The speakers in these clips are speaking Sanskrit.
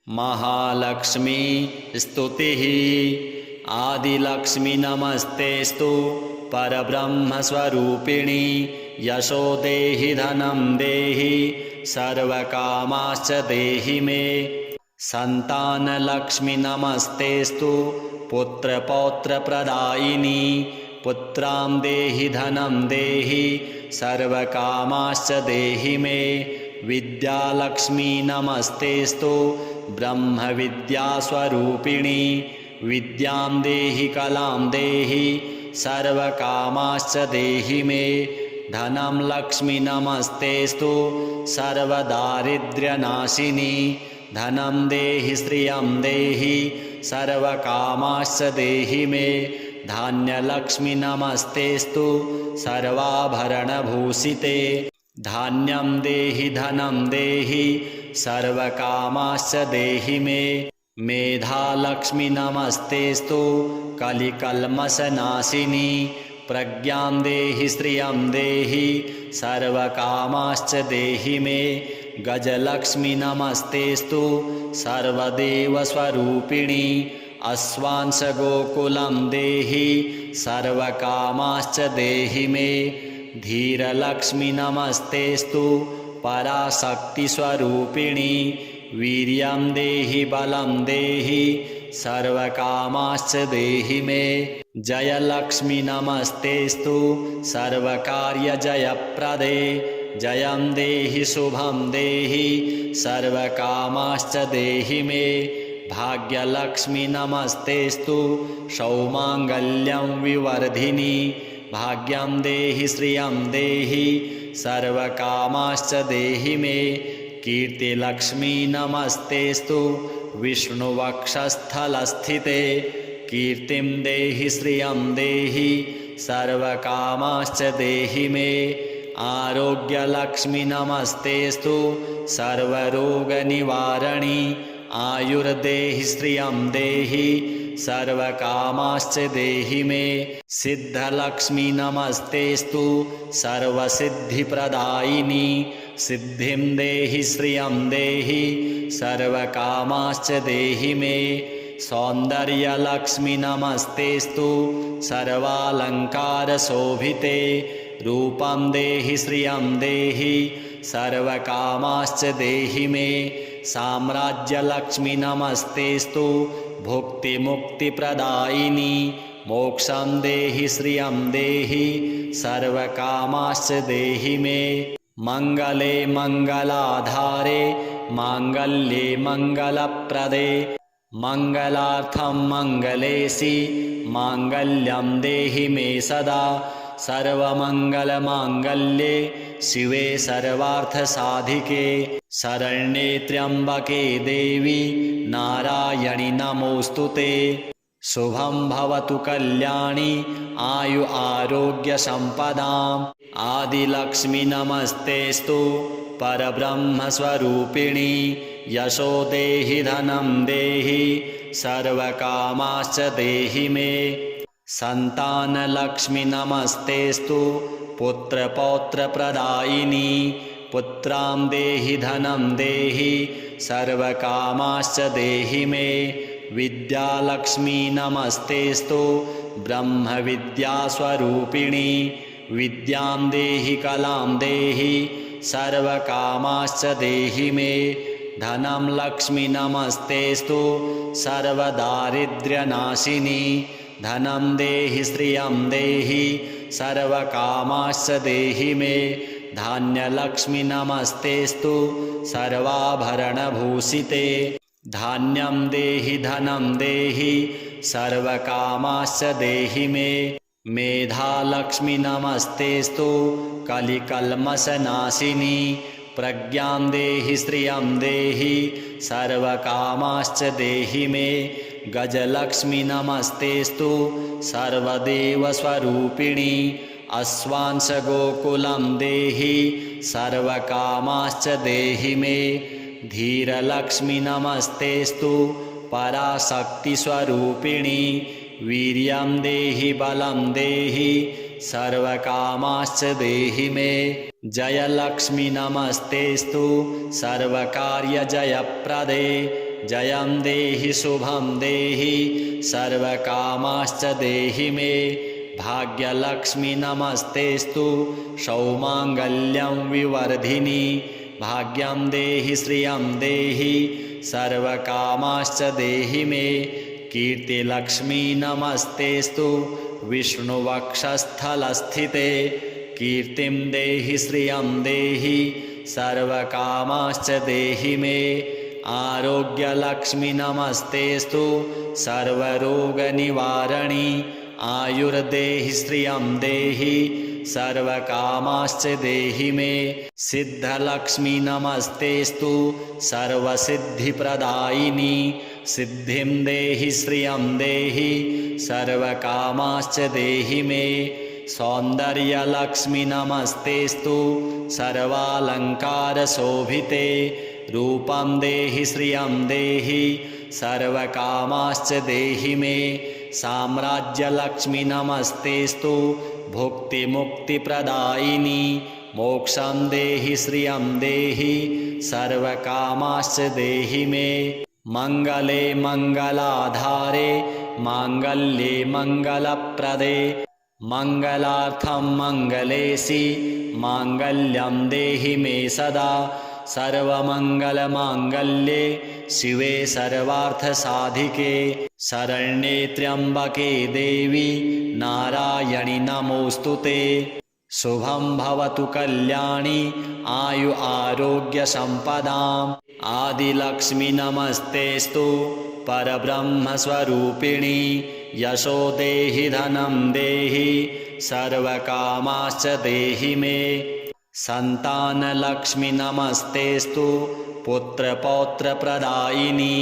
महालक्ष्मी स्तुतिः। आदिलक्ष्मी नमस्तेस्तु परब्रह्मस्वरूपिणी। यशो देहि धनं देहि सर्वकामाश्च देहि मे। संतानलक्ष्मी नमस्तेस्तु पुत्रपौत्रप्रदायिनी। पुत्रां देहि धनं देहि सर्वकामाश्च देहि मे। विद्यालक्ष्मी नमस्तेस्तु ब्रह्मविद्यास्वरूपिणी। विद्यां देहि कलां देहि सर्वकामाश्च देहि मे। धनं लक्ष्मी नमस्तेस्तु सर्वदारिद्र्यनाशिनी। धनं देहि श्रियं देहि सर्वकामाश्च देहि मे। धान्यलक्ष्मी नमस्तेस्तु सर्वाभरणभूषिते। धान्यं देहि धनं देहि सर्वकामाश्च देहि मे। मेधालक्ष्मी नमस्तेस्तु कलिकल्मषनाशिनी। प्रज्ञां देहि श्रियं देहि सर्वकामाश्च देहि मे। गजलक्ष्मी नमस्तेस्तु सर्वदेवस्वरूपिणी। अश्वांश गोकुलं देहि सर्वकामाश्च देहि मे। धीरलक्ष्मी नमस्तेस्तु पराशक्तिस्वरूपिणी। वीर्यं देहि बलं देहि सर्वकामाश्च देहि मे। जयलक्ष्मी नमस्तेस्तु सर्वकार्यजयप्रदे। जयं देहि शुभं देहि सर्वकामाश्च देहि मे। भाग्यलक्ष्मी नमस्तेस्तु सौमाङ्गल्यं विवर्धिनी। भाग्यं देहि श्रियं देहि सर्वकामाश्च देहि मे। कीर्तिलक्ष्मी नमस्तेस्तु विष्णुवक्षस्थलस्थिते। कीर्तिं देहि श्रियं देहि सर्वकामाश्च देहि मे। आरोग्यलक्ष्मी नमस्तेस्तु सर्वरोगनिवारणी। आयुर्देहि श्रियं देहि सर्वकामाश्च देहि मे। सिद्धलक्ष्मी नमस्तेस्तु सर्वसिद्धिप्रदायिनी। सिद्धिं देहि श्रियं देहि सर्वकामाश्च देहि मे। सौन्दर्यलक्ष्मी नमस्तेस्तु सर्वालङ्कारशोभिते। रूपं देहि श्रियं देहि सर्वकामाश्च देहि मे। साम्राज्यलक्ष्मी नमस्तेस्तु भुक्तिमुक्तिप्रदायिनी। मोक्षं देहि श्रियं देहि सर्वकामाश्च देहि मे। मङ्गले मङ्गलाधारे माङ्गल्ये मङ्गलप्रदे। मङ्गलार्थं मङ्गलेशि माङ्गल्यं देहि मे सदा। सर्वमङ्गलमाङ्गल्ये शिवे सर्वार्थसाधिके। शरण्ये त्र्यम्बके देवी नारायणि नमोऽस्तुते। शुभं भवतु कल्याणी आयु आरोग्यसम्पदाम्। आदिलक्ष्मी नमस्तेस्तु परब्रह्मस्वरूपिणी। यशो देहि धनं देहि सर्वकामाश्च देहि मे। संतानलक्ष्मी नमस्तेस्तु पुत्रपौत्रप्रदायिनी। पुत्रां देहि धनं देहि सर्वकामाश्च देहि मे। विद्यालक्ष्मी नमस्तेस्तु ब्रह्मविद्यास्वरूपिणी। विद्यां देहि कलां देहि सर्वकामाश्च देहि मे। धनं लक्ष्मी नमस्तेस्तु सर्वदारिद्र्यनाशिनी। धनं देहि श्रियं देहि सर्वकामाश्च देहि मे। धान्यलक्ष्मी नमस्तेस्तु सर्वाभरणभूषिते। धान्यं देहि धनं देहि सर्वकामाश्च देहि मे। मेधालक्ष्मी नमस्तेस्तु कलिकल्मषनाशिनी। प्रज्ञां देहि श्रियं देहि सर्वकामाश्च देहि मे। गजलक्ष्मी नमस्तेस्तु सर्वदेवस्वरूपिणी। अश्वांश गोकुलं देहि सर्वकामाश्च देहि मे। धीरलक्ष्मी नमस्तेस्तु पराशक्तिस्वरूपिणी। वीर्यं देहि बलं देहि सर्वकामाश्च देहि मे। जयलक्ष्मी नमस्तेस्तु सर्वकार्यजयप्रदे। जयं देहि शुभं देहि सर्वकामाश्च देहि मे भाग्यलक्ष्मी नमस्तेस्तु सौमाङ्गल्यं विवर्धिनी भाग्यं देहि श्रियं देहि सर्वकामाश्च देहि मे कीर्तिलक्ष्मी नमस्तेस्तु विष्णुवक्षस्थलस्थिते कीर्तिं देहि श्रियं देहि सर्वकामाश्च देहि मे आरोग्यलक्ष्मी नमस्तेस्तु सर्वरोगनिवारणी आयुर्देहि श्रियं देहि सर्वकामाश्च देहि मे सिद्धलक्ष्मी नमस्तेस्तु सर्वसिद्धिप्रदायिनी सिद्धिं देहि श्रियं देहि सर्वकामाश्च देहि मे सौन्दर्यलक्ष्मी नमस्तेस्तु सर्वालङ्कारशोभिते रूपं देहि श्रियं देहि सर्वकामाश्च देहि मे साम्राज्यलक्ष्मी नमस्तेस्तु भुक्तिमुक्तिप्रदायिनी मोक्षं देहि श्रियं देहि सर्वकामाश्च देहि मे मङ्गले मङ्गलाधारे माङ्गल्ये मङ्गलप्रदे मङ्गलार्थं मङ्गलेशि माङ्गल्यं देहि मे सदा सर्वमङ्गलमाङ्गल्ये शिवे सर्वार्थसाधिके शरण्ये त्र्यम्बके देवी नारायणि नमोऽस्तु ते शुभं भवतु कल्याणि आयु आरोग्यसम्पदाम् आदिलक्ष्मी नमस्तेस्तु परब्रह्मस्वरूपिणी यशो देहि धनं देहि सर्वकामाश्च देहि मे सन्तानलक्ष्मी नमस्तेस्तु पुत्रपौत्रप्रदायिनी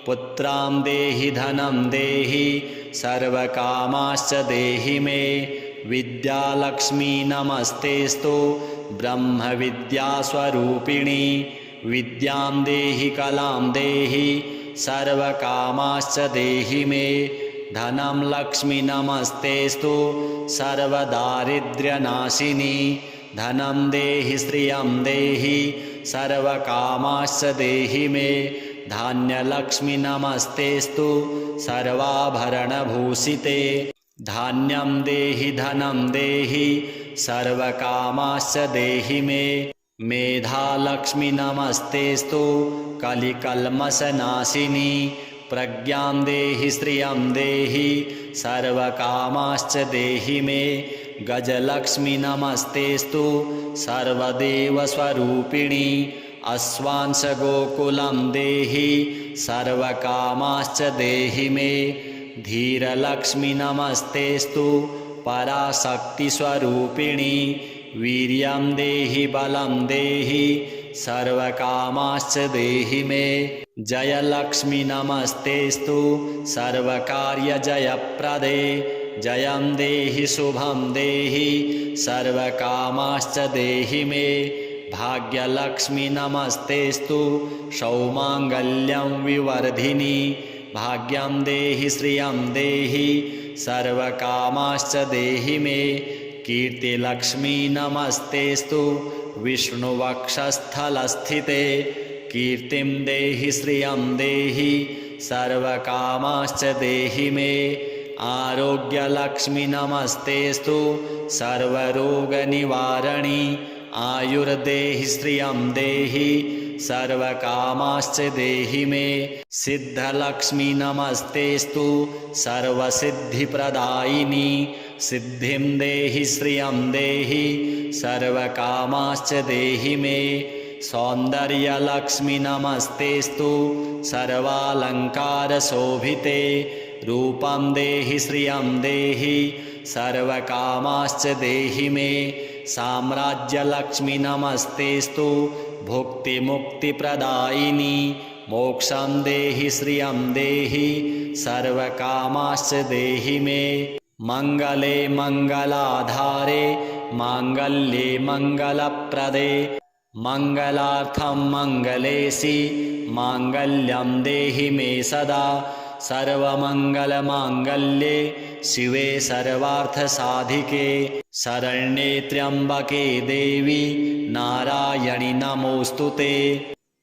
पुत्रां देहि धनं देहि सर्वकामाश्च देहि मे विद्यालक्ष्मी नमस्तेस्तु ब्रह्मविद्यास्वरूपिणी विद्यां देहि कलां देहि सर्वकामाश्च देहि मे धनं लक्ष्मी नमस्तेस्तु सर्वदारिद्र्यनाशिनी धनं देहि श्रियं देहि सर्वकामाश्च देहि मे धान्यलक्ष्मी नमस्तेस्तु सर्वाभरणभूषिते धान्यं देहि धनं देहि सर्वकामाश्च देहि मे मेधालक्ष्मी नमस्तेस्तु कलिकल्मषनाशिनी प्रज्ञां देहि श्रियं देहि सर्वकामाश्च देहि मे गजलक्ष्मी नमस्तेस्तु सर्वदेवस्वरूपिणी अश्वांशगोकुलं देहि सर्वकामाश्च देहि मे धीरलक्ष्मी नमस्तेस्तु पराशक्तिस्वरूपिणी वीर्यं देहि बलं देहि सर्वकामाश्च देहि मे जयलक्ष्मी नमस्तेस्तु सर्वकार्यजयप्रदे जयं देहि शुभं देहि सर्वकामाश्च देहि मे भाग्यलक्ष्मी नमस्तेस्तु सौमाङ्गल्यं विवर्धिनी भाग्यं देहि श्रियं देहि सर्वकामाश्च देहि मे कीर्तिलक्ष्मी नमस्तेस्तु विष्णुवक्षस्थलस्थिते कीर्तिं देहि श्रियं देहि सर्वकामाश्च देहि मे आरोग्यलक्ष्मी नमस्तेस्तु सर्वरोगनिवारणी आयुर्देहि श्रियं देहि सर्वकामाश्च देहि मे सिद्धलक्ष्मी नमस्तेस्तु सर्वसिद्धिप्रदायिनी सिद्धिं देहि श्रियं देहि सर्वकामाश्च देहि मे सौन्दर्यलक्ष्मी नमस्तेस्तु सर्वालङ्कारशोभिते रूपं देहि श्रियं देहि सर्वकामाश्च देहि मे साम्राज्यलक्ष्मी नमस्तेस्तु भुक्तिमुक्तिप्रदायिनी मोक्षं देहि श्रियं देहि सर्वकामाश्च देहि मे मङ्गले मङ्गलाधारे माङ्गल्ये मङ्गलप्रदे मङ्गलार्थं मङ्गलेशि माङ्गल्यं देहि मे सदा सर्वमङ्गलमाङ्गल्ये शिवे सर्वार्थसाधिके शरण्ये त्र्यम्बके देवी नारायणि नमोऽस्तु ते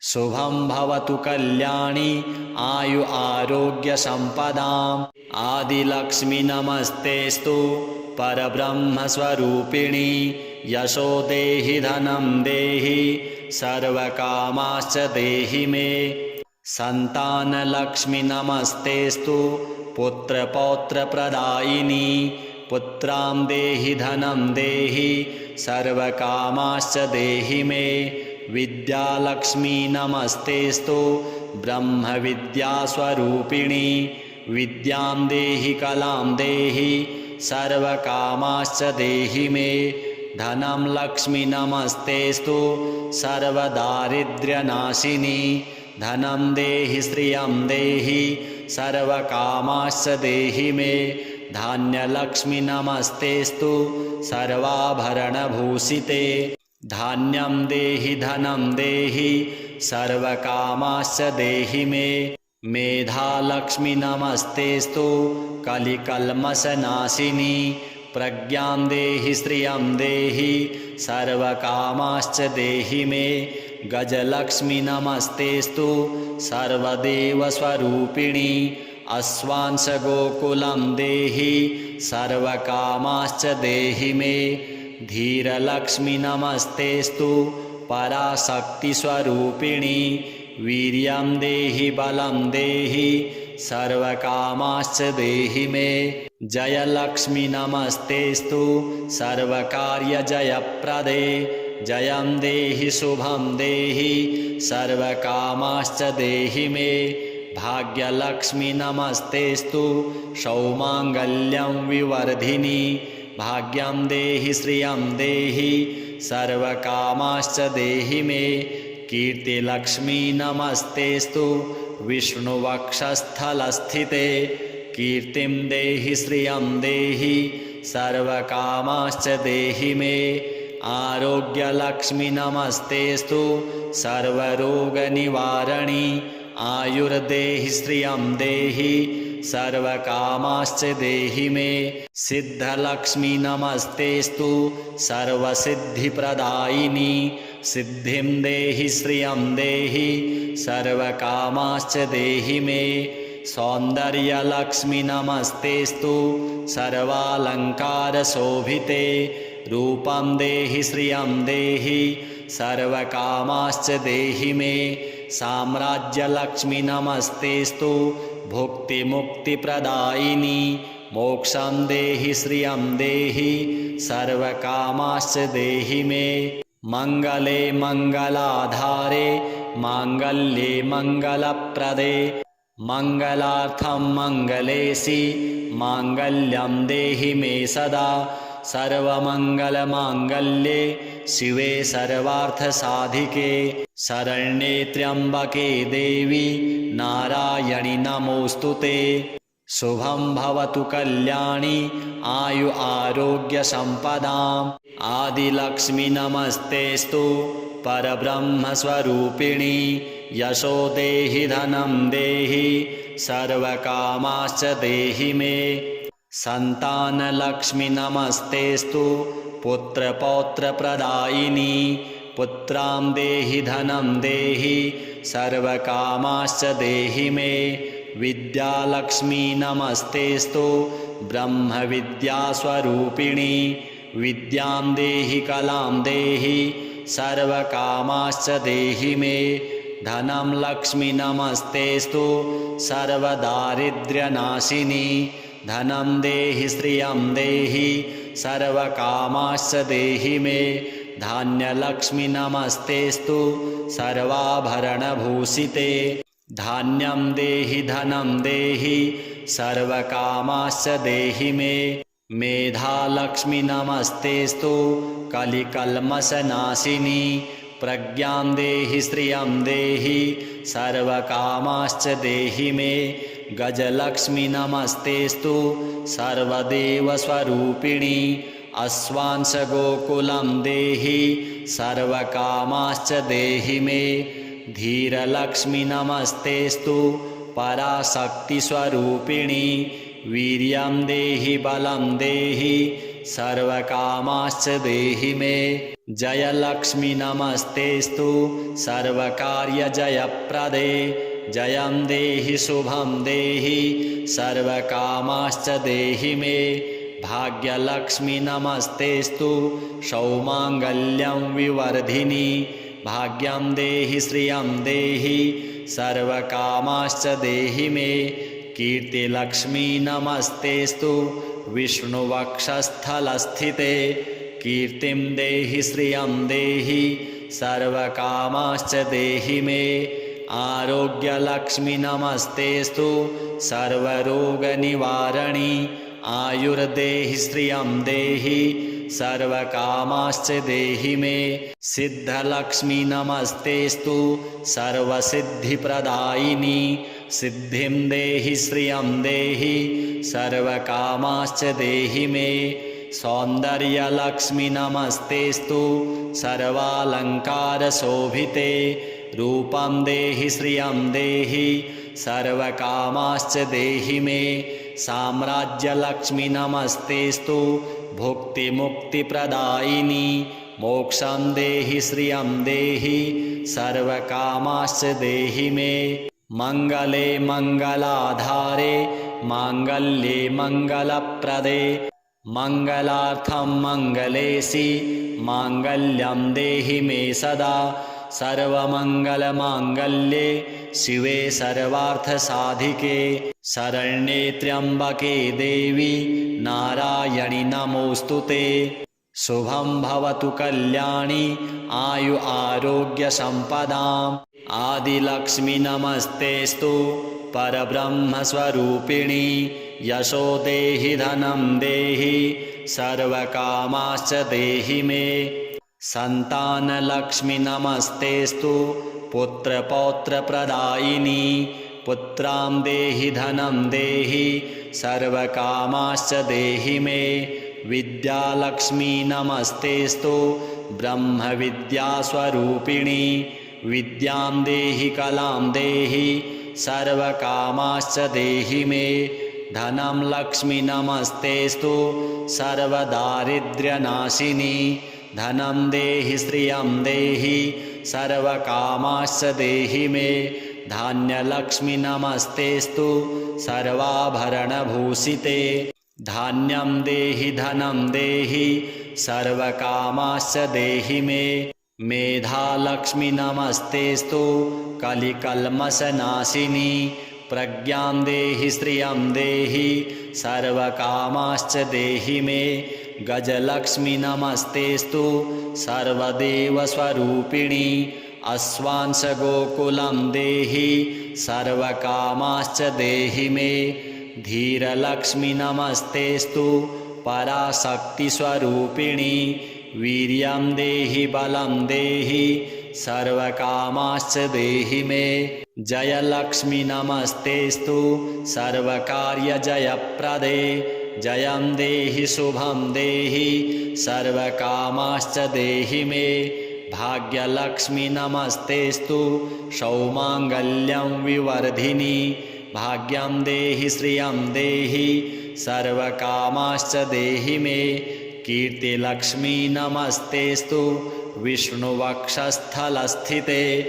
शुभं भवतु कल्याणी आयु आरोग्य संपदाम्। आदिलक्ष्मी नमस्तेस्तु परब्रह्म स्वरूपिणी यशो देहि धनं देहि सर्वकामाश्च देहि मे। संतान लक्ष्मी नमस्तेस्तु पुत्रपौत्र प्रदायिनी पुत्रां देहि धनं देहि सर्वकामाश्च देहि मे। विद्यालक्ष्मी नमस्तेस्तु ब्रह्म विद्या स्वरूपिणी विद्यां देहि कलां देहि सर्वकामाश्च देहि मे। धनं लक्ष्मी नमस्तेस्तु सर्वदारिद्र्यनाशिनी धनं देहि श्रियं देहि सर्वकामाश्च देहि मे। धान्यलक्ष्मी नमस्तेस्तु सर्वाभरणभूषिते धान्यं देहि धनं देहि सर्वकामाश्च देहि मे। मेधालक्ष्मी नमस्तेस्तु कलिकल्मषनाशिनी प्रज्ञां देहि श्रियं देहि सर्वकामाश्च देहि मे। गजलक्ष्मी नमस्तेस्तु सर्वदेवस्वरूपिणी अश्वांश गोकुलं देहि सर्वकामाश्च देहि मे। धीरलक्ष्मी नमस्तेस्तु पराशक्तिस्वरूपिणी वीर्यं देहि बलं देहि सर्वकामाश्च देहि मे। जयलक्ष्मी नमस्तेस्तु सर्वकार्यजयप्रदे जयं देहि शुभं देहि सर्वकामाश्च देहि मे। भाग्यलक्ष्मी नमस्तेस्तु सौमाङ्गल्यं विवर्धिनी भाग्यं देहि श्रियं देहि सर्वकामाश्च देहि मे। कीर्तिलक्ष्मी नमस्तेस्तु विष्णुवक्षस्थलस्थिते कीर्तिं देहि श्रियं देहि सर्वकामाश्च देहि मे। आरोग्यलक्ष्मी नमस्तेस्तु सर्वरोगनिवारणी आयुर्देहि श्रियं देहि सर्वकामाश्च देहि मे। सिद्धलक्ष्मी नमस्तेस्तु सर्वसिद्धिप्रदायिनी सिद्धिं देहि श्रियं देहि सर्वकामाश्च देहि मे। सौन्दर्यलक्ष्मी नमस्तेस्तु सर्वालङ्कारशोभिते रूपं देहि श्रियं देहि सर्वकामाश्च देहि मे। साम्राज्यलक्ष्मी नमस्तेस्तु भुक्तिमुक्तिप्रदायिनी मोक्षं देहि श्रियं देहि सर्वकामाश्च देहि मे। मङ्गले मङ्गलाधारे माङ्गल्ये मङ्गलप्रदे मङ्गलार्थं मङ्गलेशि माङ्गल्यं देहि मे सदा। सर्वमङ्गलमाङ्गल्ये शिवे सर्वार्थसाधिके शरण्ये त्र्यम्बके देवी नारायणि नमोऽस्तुते। शुभं भवतु कल्याणी आयु आरोग्य संपदाम्। आदिलक्ष्मी नमस्तेस्तु परब्रह्म स्वरूपिणी यशो देहि धनं देहि सर्वकामाश्च देहि मे। संतानलक्ष्मी नमस्तेस्तु पुत्रपौत्र प्रदायिनी पुत्रां देहि धनं देहि सर्वकामाश्च देहि मे। विद्यालक्ष्मी नमस्तेस्तु ब्रह्म विद्या स्वरूपिणी विद्यां देहि कलां देहि सर्वकामाश्च देहि मे। धनं लक्ष्मी नमस्तेस्तु सर्वदारिद्र्यनाशिनी धनं देहि श्रियं देहि सर्वकामाश्च देहि मे। धान्यलक्ष्मी नमस्तेस्तु सर्वाभरणभूषिते धान्यं देहि धनं देहि सर्वकामाश्च देहि मे। मेधालक्ष्मी नमस्तेस्तु कलिकल्मषनाशिनी प्रज्ञां देहि श्रियं देहि सर्वकामाश्च देहि मे। गजलक्ष्मी नमस्तेस्तु सर्वदेवस्वरूपिणी अश्वांश गोकुलं देहि सर्वकामाश्च देहि मे। धीरलक्ष्मी नमस्तेस्तु पराशक्तिस्वरूपिणी वीर्यं देहि बलं देहि सर्वकामाश्च देहि मे। जयलक्ष्मी नमस्तेस्तु सर्वकार्यजयप्रदे। जयं देहि शुभं देहि सर्वकामाश्च देहि मे। भाग्यलक्ष्मी नमस्तेस्तु सौमाङ्गल्यं विवर्धिनि। भाग्यं देहि श्रियं देहि सर्वकामाश्च देहि मे। कीर्तिलक्ष्मी नमस्तेस्तु विष्णुवक्षस्थलस्थिते। कीर्तिं देहि श्रियं देहि सर्वकामाश्च देहि मे। आरोग्यलक्ष्मी नमस्तेस्तु सर्वरोगनिवारणि। आयुर्देहि श्रियं देहि सर्वकामाश्च देहि मे। सिद्धलक्ष्मी नमस्तेस्तु सर्वसिद्धिप्रदायिनि। सिद्धिं देहि श्रियं देहि सर्वकामाश्च देहि मे। सौन्दर्यलक्ष्मी नमस्तेस्तु सर्वालङ्कारशोभिते। रूपं देहि श्रियं देहि सर्वकामाश्च देहि मे। साम्राज्यलक्ष्मी नमस्तेस्तु भुक्तिमुक्तिप्रदायिनि। मोक्षं देहि श्रियं देहि सर्वकामाश्च देहि मे। मङ्गले मङ्गलाधारे माङ्गल्ये मङ्गलप्रदे। मङ्गलार्थं मङ्गलेशि माङ्गल्यं देहि मे सदा। सर्वमङ्गलमाङ्गल्ये शिवे सर्वार्थसाधिके। शरण्ये त्र्यम्बके देवी नारायणि नमोऽस्तुते। शुभं भवतु कल्याणि आयु आरोग्यसम्पदाम्। आदिलक्ष्मी नमस्तेस्तु परब्रह्मस्वरूपिणि। यशो देहि धनं देहि सर्वकामाश्च देहि मे। सन्तानलक्ष्मी नमस्तेस्तु पुत्रपौत्रप्रदायिनि। पुत्रां देहि धनं देहि सर्वकामाश्च देहि मे। विद्यालक्ष्मी नमस्तेस्तु ब्रह्मविद्यास्वरूपिणि। विद्यां देहि कलां देहि सर्वकामाश्च देहि मे। धनं लक्ष्मी नमस्तेस्तु सर्वदारिद्र्यनाशिनि। धनं देहि श्रियं देहि सर्वकामाश्च देहि मे। धान्यलक्ष्मी नमस्तेस्तु सर्वाभरणभूषिते। धान्यं देहि धनं देहि सर्वकामाश्च देहि मे। मेधालक्ष्मी नमस्तेस्तु कलिकल्मषनाशिनि। प्रज्ञां देहि श्रियं देहि सर्वकामाश्च देहि मे। गजलक्ष्मी नमस्तेस्तु सर्वदेवस्वरूपिणि। अश्वांशगोकुलं देहि सर्वकामाश्च देहि मे। धीरलक्ष्मी नमस्तेस्तु पराशक्तिस्वरूपिणि। वीर्यं देहि बलं देहि सर्वकामाश्च देहि मे। जयलक्ष्मी नमस्तेस्तु सर्वकार्यजयप्रदे। जयं देहि शुभं देहि सर्वकामाश्च देहि मे। भाग्यलक्ष्मी नमस्तेस्तु सौमाङ्गल्यं विवर्धिनि। भाग्यं देहि श्रियं देहि सर्वकामाश्च देहि मे। कीर्तिलक्ष्मी नमस्तेस्तु विष्णुवक्षस्थलस्थिते।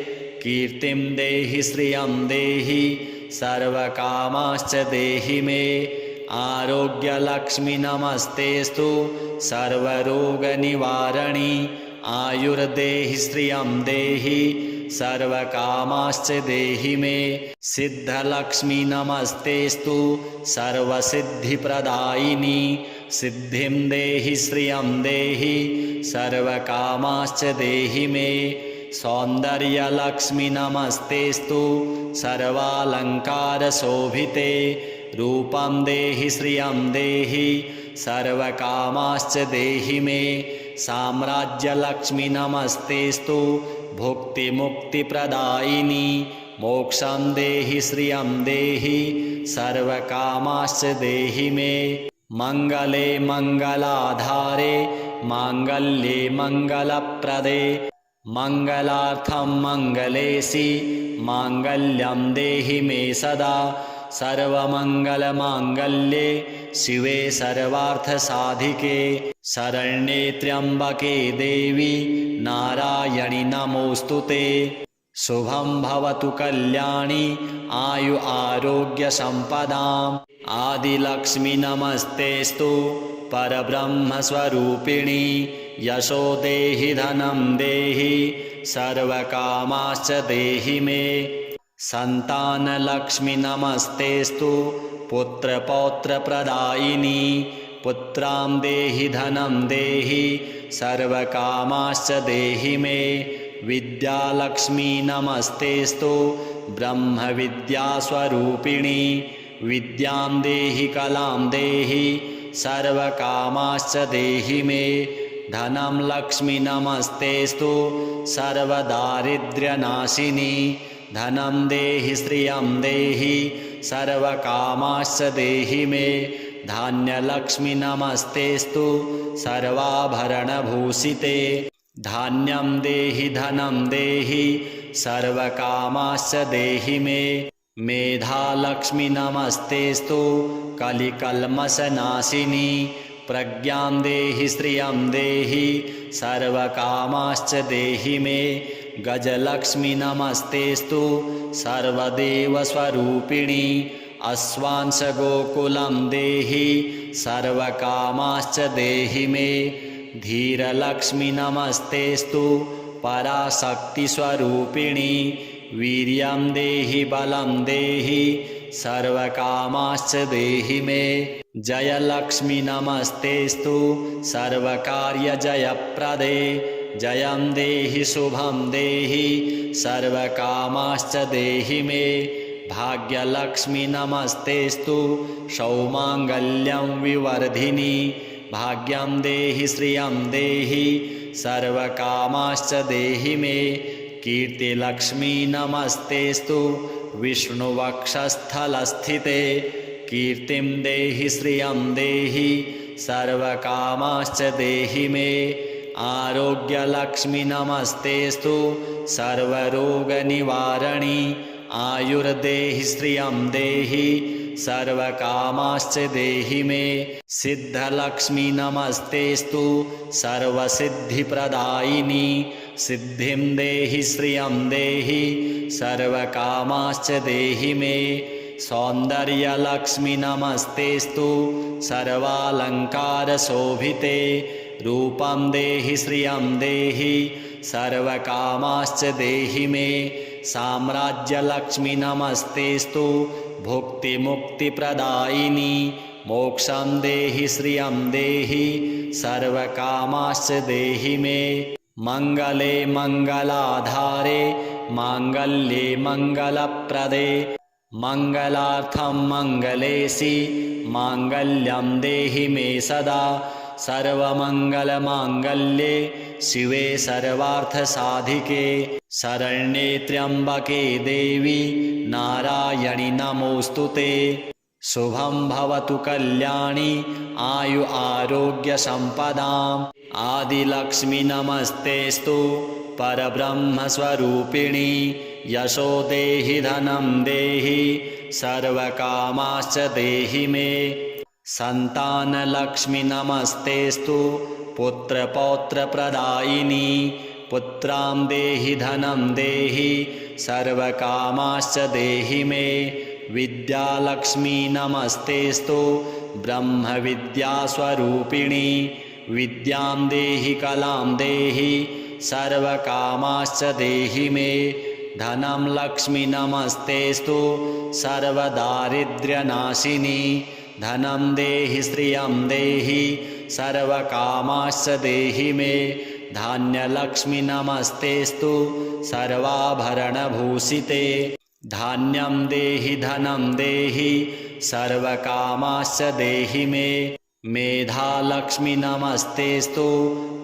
कीर्तिं देहि श्रियं देहि सर्वकामाश्च देहि मे। आरोग्यलक्ष्मी नमस्तेस्तु सर्वरोगनिवारणि। आयुर्देहि श्रियं देहि सर्वकामाश्च देहि मे। सिद्धलक्ष्मी नमस्तेस्तु सर्वसिद्धिप्रदायिनि। सिद्धिं देहि श्रियं देहि सर्वकामाश्च देहि मे। सौन्दर्यलक्ष्मी नमस्तेस्तु सर्वालङ्कारशोभिते। रूपं देहि श्रियं देहि सर्वकामाश्च देहि मे। साम्राज्यलक्ष्मी नमस्तेस्तु भुक्तिमुक्तिप्रदायिनि। मोक्षं देहि श्रियं देहि सर्वकामाश्च देहि मे। मङ्गले मङ्गलाधारे माङ्गल्ये मङ्गलप्रदे। मङ्गलार्थं मङ्गलेशि माङ्गल्यं देहि मे सदा। सर्वमङ्गलमाङ्गल्ये शिवे सर्वार्थसाधिके शरण्ये त्र्यम्बके देवी नारायणि नमोऽस्तुते। शुभं भवतु कल्याणी आयु आरोग्य संपदाम्। आदिलक्ष्मी नमस्तेस्तु परब्रह्म स्वरूपिणी यशो देहि धनं देहि सर्वकामाश्च देहि मे। संतानलक्ष्मी नमस्तेस्तु पुत्रपौत्रप्रदायिनी पुत्रां देहि धनं देहि सर्वकामाश्च देहि मे। विद्यालक्ष्मी नमस्तेस्तु ब्रह्मविद्यास्वरूपिणी विद्यां देहि कलां देहि सर्वकामाश्च देहि मे। धनं लक्ष्मी नमस्तेस्तु सर्वदारिद्र्यनाशिनी धनं देहि श्रियं देहि सर्वकामाश्च देहि मे। धान्यलक्ष्मी नमस्तेस्तु सर्वाभरणभूषिते धान्यं देहि धनं देहि सर्वकामाश्च देहि मे। मेधालक्ष्मी नमस्तेस्तु कलिकल्मषनाशिनी प्रज्ञां देहि श्रियं देहि सर्वकामाश्च देहि मे। गजलक्ष्मी नमस्तेस्तु सर्वदेवस्वरूपिणी अश्वांश गोकुलं देहि सर्वकामाश्च देहि मे। धीरलक्ष्मी नमस्तेस्तु पराशक्तिस्वरूपिणी वीर्यं देहि बलं देहि सर्वकामाश्च देहि मे। जयलक्ष्मी नमस्तेस्तु सर्वकार्यजयप्रदे जयं देहि शुभं देहि सर्वकामाश्च देहि मे। भाग्यलक्ष्मी नमस्तेस्तु सौमाङ्गल्यं विवर्धिनी भाग्यं देहि श्रियं देहि सर्वकामाश्च देहि मे। कीर्तिलक्ष्मी नमस्तेस्तु विष्णुवक्षस्थलस्थिते कीर्तिं देहि श्रियं देहि सर्वकामाश्च देहि मे। आरोग्यलक्ष्मी नमस्तेस्तु सर्वरोगनिवारणी आयुर्देहि श्रियं देहि सर्वकामाश्च देहि मे। सिद्धलक्ष्मी नमस्तेस्तु सर्वसिद्धिप्रदायिनी सिद्धिं देहि श्रियं देहि सर्वकामाश्च देहि मे। सौन्दर्यलक्ष्मी नमस्तेस्तु सर्वालङ्कारशोभिते रूपं देहि श्रियं देहि सर्वकामाश्च देहि मे। साम्राज्यलक्ष्मी नमस्तेस्तु भुक्तिमुक्तिप्रदायिनी मोक्षं देहि श्रियं देहि सर्वकामाश्च देहि मे। मङ्गले मङ्गलाधारे माङ्गल्ये मङ्गलप्रदे मङ्गलार्थं मङ्गलेशि माङ्गल्यं देहि मे सदा। सर्वमङ्गलमाङ्गल्ये शिवे सर्वार्थसाधिके शरण्ये त्र्यम्बके देवी नारायणि नमोऽस्तुते। शुभं भवतु कल्याणी आयु आरोग्य संपदाम्। आदिलक्ष्मी नमस्तेस्तु परब्रह्म स्वरूपिणी यशो देहि धनं देहि सर्वकामाश्च देहि मे। संतानलक्ष्मी नमस्तेस्तु पुत्रपौत्रप्रदायिनी पुत्रां देहि धनं देहि सर्वकामाश्च देहि मे। विद्यालक्ष्मी नमस्तेस्तु ब्रह्मविद्यास्वरूपिणी विद्यां देहि कलां देहि सर्वकामाश्च देहि मे। धनं लक्ष्मी नमस्तेस्तु सर्वदारिद्र्यनाशिनी धनं देहि श्रियं देहि सर्वकामाश्च देहि मे। धान्यलक्ष्मी नमस्तेस्तु सर्वाभरणभूषिते धान्यं देहि धनं देहि सर्वकामाश्च देहि मे। मेधालक्ष्मी नमस्तेस्तु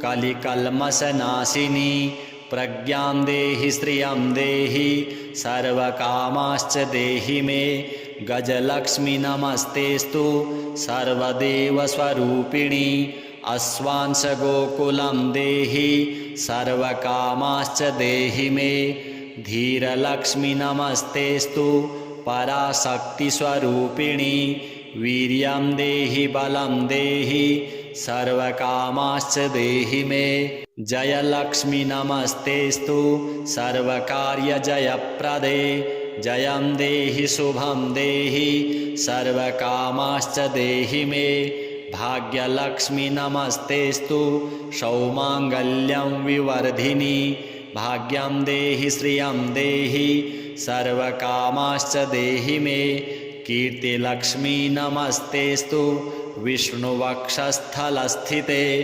कलिकल्मषनाशिनी प्रज्ञां देहि श्रियं देहि सर्वकामाश्च देहि मे। गजलक्ष्मी नमस्तेस्तु सर्वदेवस्वरूपिणी अश्वांश गोकुलं देहि सर्वकामाश्च देहि मे। धीरलक्ष्मी नमस्तेस्तु पराशक्तिस्वरूपिणी वीर्यं देहि बलं देहि सर्वकामाश्च देहि मे। जयलक्ष्मी नमस्तेस्तु सर्वकार्यजयप्रदे। जयं देहि शुभं देहि सर्वकामाश्च देहि मे। भाग्यलक्ष्मी नमस्तेस्तु सौमाङ्गल्यं विवर्धिनि। भाग्यं देहि श्रियं देहि सर्वकामाश्च देहि मे। कीर्तिलक्ष्मी नमस्तेस्तु विष्णुवक्षस्थलस्थिते।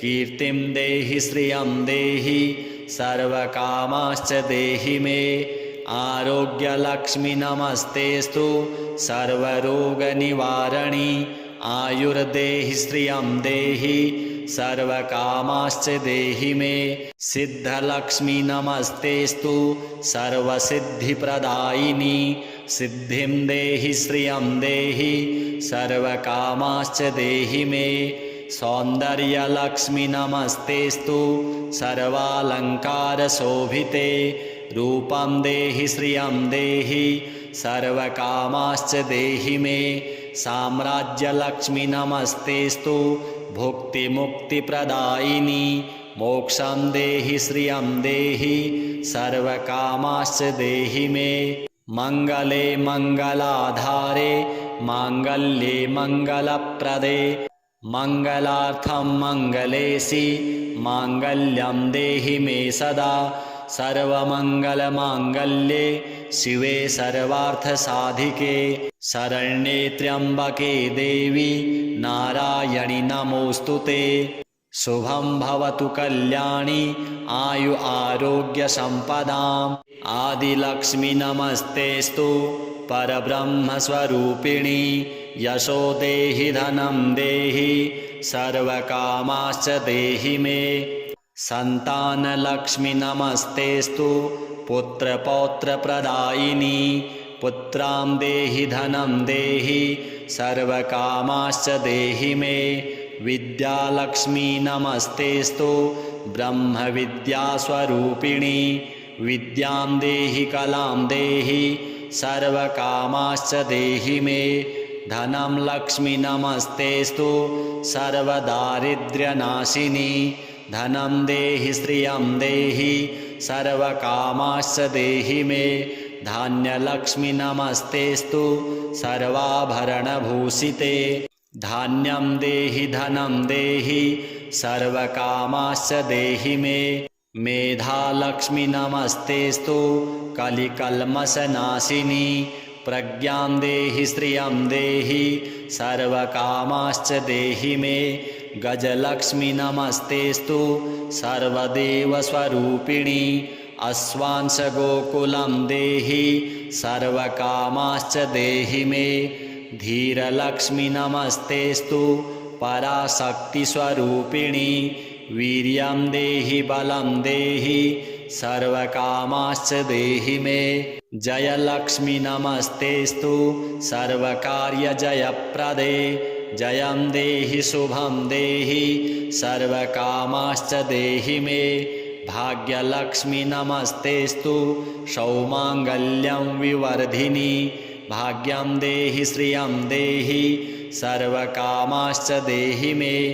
कीर्तिं देहि श्रियं देहि सर्वकामाश्च देहि मे। आरोग्यलक्ष्मी नमस्तेस्तु सर्वरोगनिवारिणि। आयुर्देहि श्रियं देहि सर्वकामाश्च देहि मे। सिद्धलक्ष्मी नमस्तेस्तु सर्वसिद्धिप्रदायिनि। सिद्धिं देहि श्रियं देहि सर्वकामाश्च देहि मे। सौन्दर्यलक्ष्मी नमस्तेस्तु सर्वालङ्कारशोभिते। रूपं देहि श्रियं देहि सर्वकामाश्च देहि मे। साम्राज्यलक्ष्मी नमस्तेस्तु भुक्तिमुक्तिप्रदायिनि। मोक्षं देहि श्रियं देहि सर्वकामाश्च देहि मे। मङ्गले मङ्गलाधारे माङ्गल्ये मङ्गलप्रदे। मङ्गलार्थं मङ्गलेशि माङ्गल्यं देहि मे सदा। सर्वमङ्गलमाङ्गल्ये शिवे सर्वार्थसाधिके। शरण्ये त्र्यम्बके देवी नारायणि नमोऽस्तु ते। शुभं भवतु कल्याणि आयु आरोग्यसम्पदाम्। आदिलक्ष्मी नमस्तेस्तु परब्रह्मस्वरूपिणि। यशो देहि धनं देहि सर्वकामाश्च देहि मे। सन्तानलक्ष्मी नमस्तेस्तु पुत्रपौत्रप्रदायिनि। पुत्रां देहि धनं देहि सर्वकामाश्च देहि मे। विद्यालक्ष्मी नमस्तेस्तु ब्रह्मविद्यास्वरूपिणि। विद्यां देहि कलां देहि सर्वकामाश्च देहि मे। धनं लक्ष्मी नमस्तेस्तु सर्वदारिद्र्यनाशिनि। धनं देहि श्रियं देहि सर्वकामाश्च देहि मे। धान्यलक्ष्मी नमस्तेस्तु सर्वाभरणभूषिते। धान्यं देहि धनं देहि सर्वकामाश्च देहि मे। मेधालक्ष्मी नमस्तेस्तु कलिकल्मषनाशिनि। प्रज्ञां देहि श्रियं देहि सर्वकामाश्च देहि मे। गजलक्ष्मी नमस्तेस्तु सर्वदेवस्वरूपिणि। अश्वांशगोकुलं देहि सर्वकामाश्च देहि मे। धीरलक्ष्मी नमस्तेस्तु पराशक्तिस्वरूपिणि। वीर्यं देहि बलं देहि सर्वकामाश्च देहि मे। जयलक्ष्मी नमस्तेस्तु सर्वकार्यजयप्रदे। जयं देहि शुभं देहि सर्वकामाश्च देहि मे। भाग्यलक्ष्मी नमस्तेस्तु सौमाङ्गल्यं विवर्धिनि। भाग्यं देहि श्रियं देहि सर्वकामाश्च देहि मे।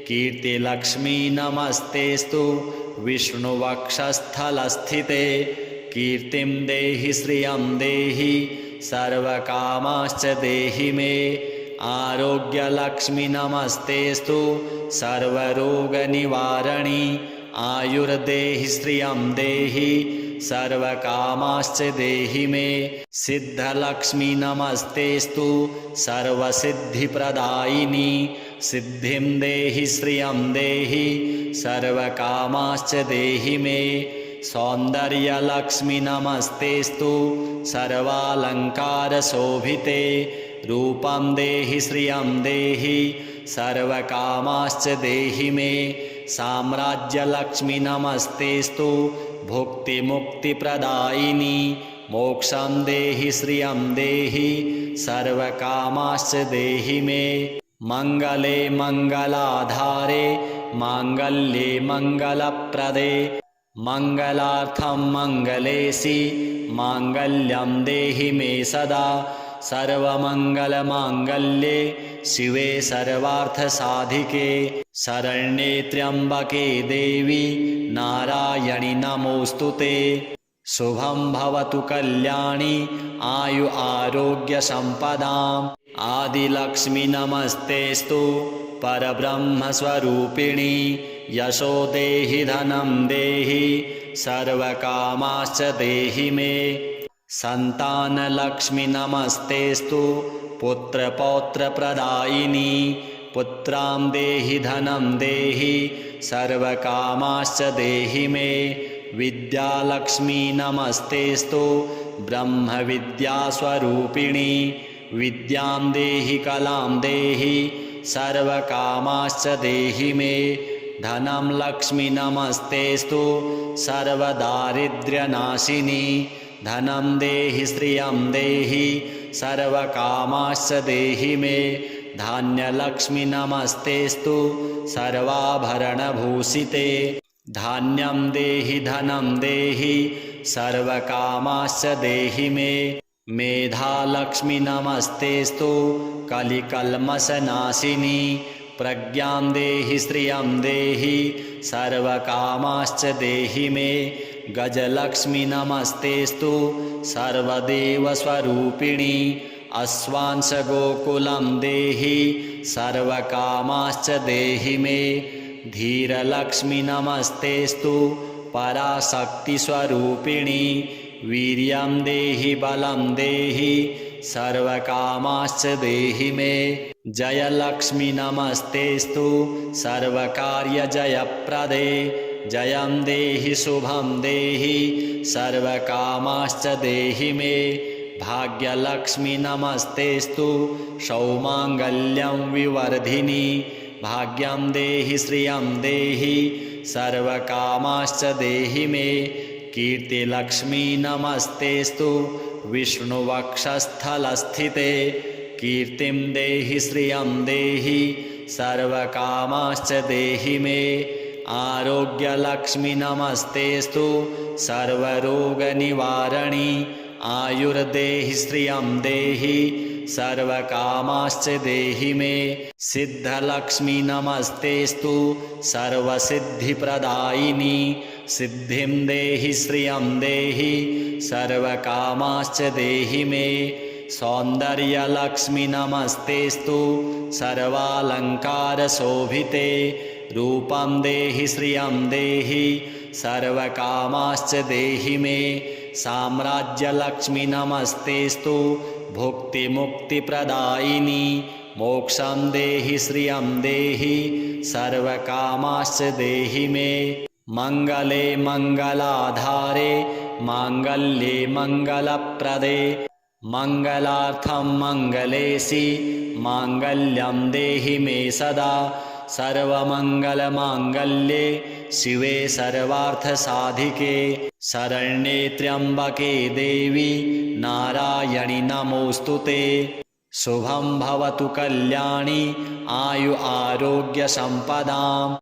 कीर्तिलक्ष्मी नमस्तेस्तु विष्णुवक्षस्थलस्थिते। कीर्तिं देहि श्रियं देहि सर्वकामाश्च देहि मे। आरोग्यलक्ष्मी नमस्तेस्तु सर्वरोगनिवारिणि। आयुर्देहि श्रियं देहि सर्वकामाश्च देहि मे। सिद्धलक्ष्मी नमस्तेस्तु सर्वसिद्धिप्रदायिनि। सिद्धिं देहि श्रियं देहि सर्वकामाश्च देहि मे। सौन्दर्यलक्ष्मी नमस्तेस्तु सर्वालङ्कारशोभिते। रूपं देहि श्रियं देहि सर्वकामाश्च देहि मे। साम्राज्यलक्ष्मी नमस्तेस्तु भुक्तिमुक्तिप्रदायिनि। मोक्षं देहि श्रियं देहि सर्वकामाश्च देहि मे। मङ्गले मङ्गलाधारे माङ्गल्ये मङ्गलप्रदे। मङ्गलार्थं मङ्गलेशि माङ्गल्यं देहि मे सदा। सर्वमङ्गलमाङ्गल्ये शिवे सर्वार्थसाधिके शरण्ये त्र्यम्बके देवी नारायणि नमोऽस्तु ते। शुभं भवतु कल्याणी आयु आरोग्य संपदाम्। आदिलक्ष्मी नमस्तेस्तु परब्रह्म स्वरूपिणी यशो देहि धनं देहि सर्वकामाश्च देहि मे। संतानलक्ष्मी नमस्तेस्तु पुत्रपौत्रप्रदायिनी पुत्रां देहि धनं देहि सर्वकामाश्च देहि मे। विद्यालक्ष्मी नमस्तेस्तु ब्रह्मविद्यास्वरूपिणी विद्यां देहि कलां देहि सर्वकामाश्च देहि मे। धनं लक्ष्मी नमस्तेस्तु सर्वदारिद्र्यनाशिनी धनं देहि श्रियं देहि सर्वकामाश्च देहि मे। धान्यलक्ष्मी नमस्तेस्तु सर्वाभरणभूषिते धान्यं देहि धनं देहि सर्वकामाश्च देहि मे। मेधालक्ष्मी नमस्तेस्तु कलिकल्मषनाशिनी प्रज्ञां देहि श्रियं देहि सर्वकामाश्च देहि मे। गजलक्ष्मी नमस्तेस्तु सर्वदेवस्वरूपिणी अश्वांश गोकुलं देहि सर्वकामाश्च देहि मे। धीरलक्ष्मी नमस्तेस्तु पराशक्तिस्वरूपिणी वीर्यं देहि बलं देहि सर्वकामाश्च देहि मे। जयलक्ष्मी नमस्तेस्तु सर्वकार्यजयप्रदे जयं देहि शुभं देहि सर्वकामाश्च देहि मे। भाग्यलक्ष्मी नमस्तेस्तु सौमाङ्गल्यं विवर्धिनी भाग्यं देहि श्रियं देहि सर्वकामाश्च देहि मे। कीर्तिलक्ष्मी नमस्तेस्तु विष्णुवक्षस्थलस्थिते कीर्तिं देहि श्रियं देहि सर्वकामाश्च देहि मे। आरोग्यलक्ष्मी नमस्तेस्तु सर्वरोगनिवारणी आयुर्देहि श्रियं देहि सर्वकामाश्च देहि मे। सिद्धलक्ष्मी नमस्तेस्तु सर्वसिद्धिप्रदायिनी सिद्धिं देहि श्रियं देहि सर्वकामाश्च देहि मे। सौन्दर्यलक्ष्मी नमस्तेस्तु सर्वालङ्कारशोभिते रूपं देहि श्रियं देहि सर्वकामाश्च देहि मे। साम्राज्यलक्ष्मी नमस्तेस्तु भुक्तिमुक्तिप्रदायिनी मोक्षं देहि श्रियं देहि सर्वकामाश्च देहि मे। मङ्गले मङ्गलाधारे माङ्गल्ये मङ्गलप्रदे मङ्गलार्थं मङ्गलेशि माङ्गल्यं देहि मे सदा। सर्वमङ्गलमाङ्गल्ये शिवे सर्वार्थसाधिके शरण्ये त्र्यम्बके देवी नारायणि नमोऽस्तु ते। शुभं भवतु कल्याणी आयु आरोग्य संपदाम्।